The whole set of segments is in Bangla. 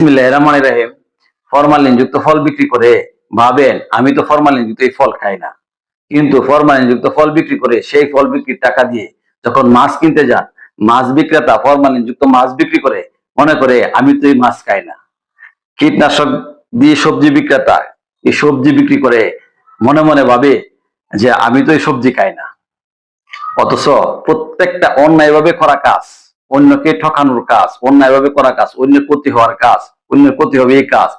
বিসমিল্লাহির রহমানির রহিম। ফরমালিন যুক্ত ফল বিক্রি করে ভাবেন আমি তো ফরমালিন যুক্ত এই ফল খাই না, কিন্তু ফরমালিন যুক্ত ফল বিক্রি করে সেই ফল বিক্রির টাকা দিয়ে যখন মাছ কিনতে যান, মাছ বিক্রেতা ফরমালিন যুক্ত মাছ বিক্রি করে মনে করে আমি তো এই মাছ খাই না। কীটনাশক দিয়ে সবজি বিক্রেতা এই সবজি বিক্রি করে মনে মনে ভাবে যে আমি তো এই সবজি খাই না। অথচ প্রত্যেকটা অন্যায়ভাবে করা কাজ, অন্যকে ঠকানোর কাজ, অন্যায়ভাবে করা কাজ, অন্যের ক্ষতি হওয়ার কাজ, অন্যের ক্ষতি হবে এই কাজ,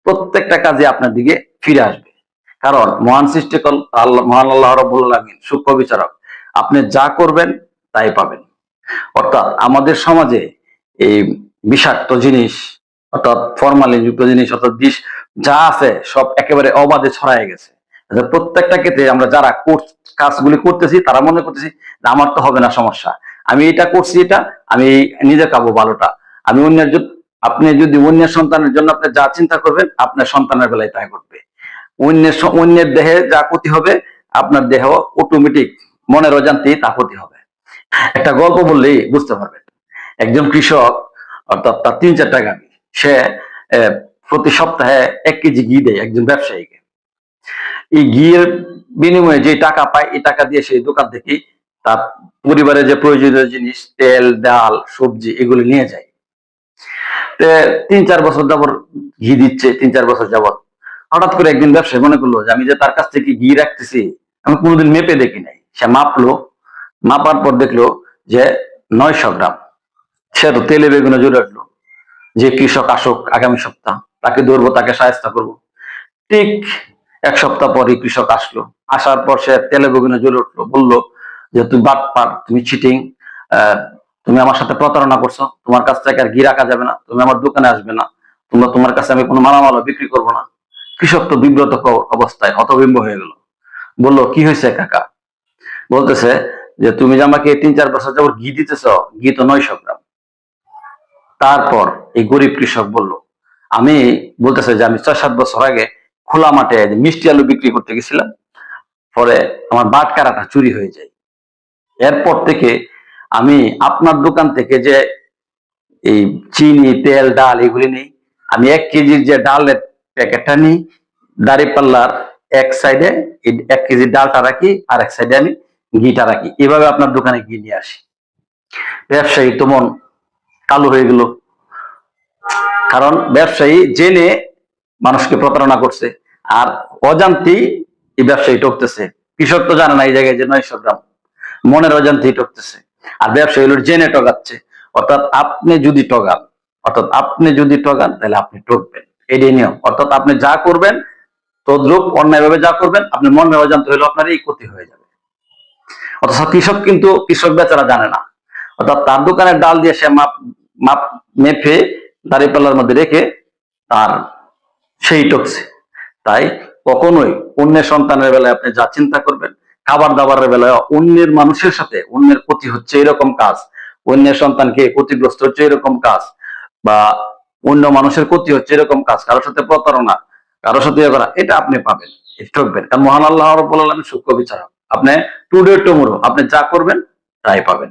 প্রত্যেকটা কাজে আপনার দিকে ফিরে আসবে। কারণ মহান সৃষ্টিকর্তা আল্লাহ, মহান আল্লাহ রাব্বুল আলামিন সূক্ষ্ম বিচারক, আপনি যা করবেন তাই পাবেন। অর্থাৎ আমাদের সমাজে এই বিষাক্ত জিনিস, অর্থাৎ ফরমালিন যুক্ত জিনিস, অর্থাৎ বিষ যা আছে সব একেবারে অবাধে ছড়ায় গেছে। প্রত্যেকটা ক্ষেত্রে আমরা যারা কাজগুলি করতেছি তারা মনে করতেছি আমার তো হবে না সমস্যা, আমি এটা করছি, এটা আমি নিজে খাবো ভালোটা, আমি অন্যের আপনি যদি অন্যের সন্তানের জন্য আপনি যা চিন্তা করবেন আপনার সন্তানের বেলায় তাই ঘটবে। অন্যের দেহে যা ক্ষতি হবে আপনার দেহ অটোমেটিক মনের অজান্তেই তা ক্ষতি হবে। একটা গল্প বললেই বুঝতে পারবেন। একজন কৃষক, অর্থাৎ তার 3-4টা গাভী, সে প্রতি সপ্তাহে 1 কেজি ঘি দেয় একজন ব্যবসায়ীকে। এই ঘিয়ের বিনিময়ে যে টাকা পায় এই টাকা দিয়ে সেই দোকান থেকে তার পরিবারের যে প্রয়োজনীয় জিনিস, তেল, ডাল, সবজি এগুলো নিয়ে যায়। 3-4 বছর যাবত ঘি দিচ্ছে, 3-4 বছর যাবত। হঠাৎ করে একদিন ব্যবসায়ী মনে করলো যে আমি যে তার কাছ থেকে ঘি রাখতেছি আমি কোনোদিন মেপে দেখি নাই। সে মাপলো, মাপার পর দেখলো যে 900 গ্রাম। সে তো তেলে বেগুনে জুড়ে উঠলো যে কৃষক আসুক আগামী সপ্তাহ, তাকে ধরবো, তাকে সাহায্য করবো। ঠিক 1 সপ্তাহ পরে কৃষক আসলো, আসার পর সে তেলে বেগুনে জ্বলে উঠলো, বললো যে তুমি বাটপার, তুমি চিটিং, তুমি আমার সাথে প্রতারণা করছো, তোমার কাছ থেকে আর ঘি রাখা যাবে না, তুমি আমার দোকানে আসবে না, তোমার কাছে আমি কোনো মালামাল বিক্রি করবো না। কৃষক তো বিব্রত অবস্থায় হতবিম্ব হয়ে গেল। বললো কি হয়েছে কাকা? বলতেছে যে তুমি যে আমাকে 3-4 বছর যাবত ঘি দিতেছ, ঘি তো 900 গ্রাম। তারপর এই গরিব কৃষক বলল, আমি বলতেছে যে আমি 6-7 বছর আগে খোলা মাঠে মিষ্টি আলু বিক্রি করতে গেছিলাম, পরে আমার বাটখারাটা চুরি হয়ে যায়। এরপর থেকে আমি আপনার দোকান থেকে যে এই চিনি, তেল, ডাল এগুলি নেই, আমি 1 কেজির যে ডালের প্যাকেটটা নিই, দাঁড়িপাল্লার এক সাইডে 1 কেজি ডালটা রাখি, আর এক সাইডে আমি ঘিটা রাখি, এভাবে আপনার দোকানে ঘি নিয়ে আসি। ব্যবসায়ী তো মন কালো হয়ে গেল, কারণ ব্যবসায়ী জেনে মানুষকে প্রতারণা করছে, আর অজান্তেই এই ব্যবসায়ী ঠকতেছে। কৃষক তো জানে না এই জায়গায় যে 900 গ্রাম, মনের অজান্তেই ঠকতেছে। আর ব্যবসায়ী হলো জেনে ঠকাচ্ছে। অর্থাৎ আপনি যদি ঠকান, তাহলে আপনি ঠকবেন, এটাই নিয়ম। অর্থাৎ আপনি যা করবেন তদ্রুপ অন্যায়ভাবে যা করবেন আপনি মনের অজান্তে হইলেও আপনার এই ক্ষতি হয়ে যাবে। অথচ কৃষক বেচারা জানে না। অর্থাৎ তার দোকানের ডাল দিয়ে সে মাপ মেপে দাঁড়িপাল্লার মধ্যে রেখে তার সেই টকছে। তাই কখনোই অন্যের সন্তানের বেলায় আপনি যা চিন্তা করবেন, খাবার দাবারের বেলায় অন্যের মানুষের সাথে অন্যের ক্ষতি হচ্ছে এরকম কাজ, অন্যের সন্তানকে ক্ষতিগ্রস্ত হচ্ছে এরকম কাজ, বা অন্য মানুষের ক্ষতি হচ্ছে এরকম কাজ, কারোর সাথে প্রতারণা, কারোর সাথে করা, এটা আপনি পাবেন, ঠকবেন। কারণ মহান আল্লাহ রাব্বুল আলামিন সূক্ষ্ম বিচারক। আপনি টুডে টুমরো আপনি যা করবেন তাই পাবেন।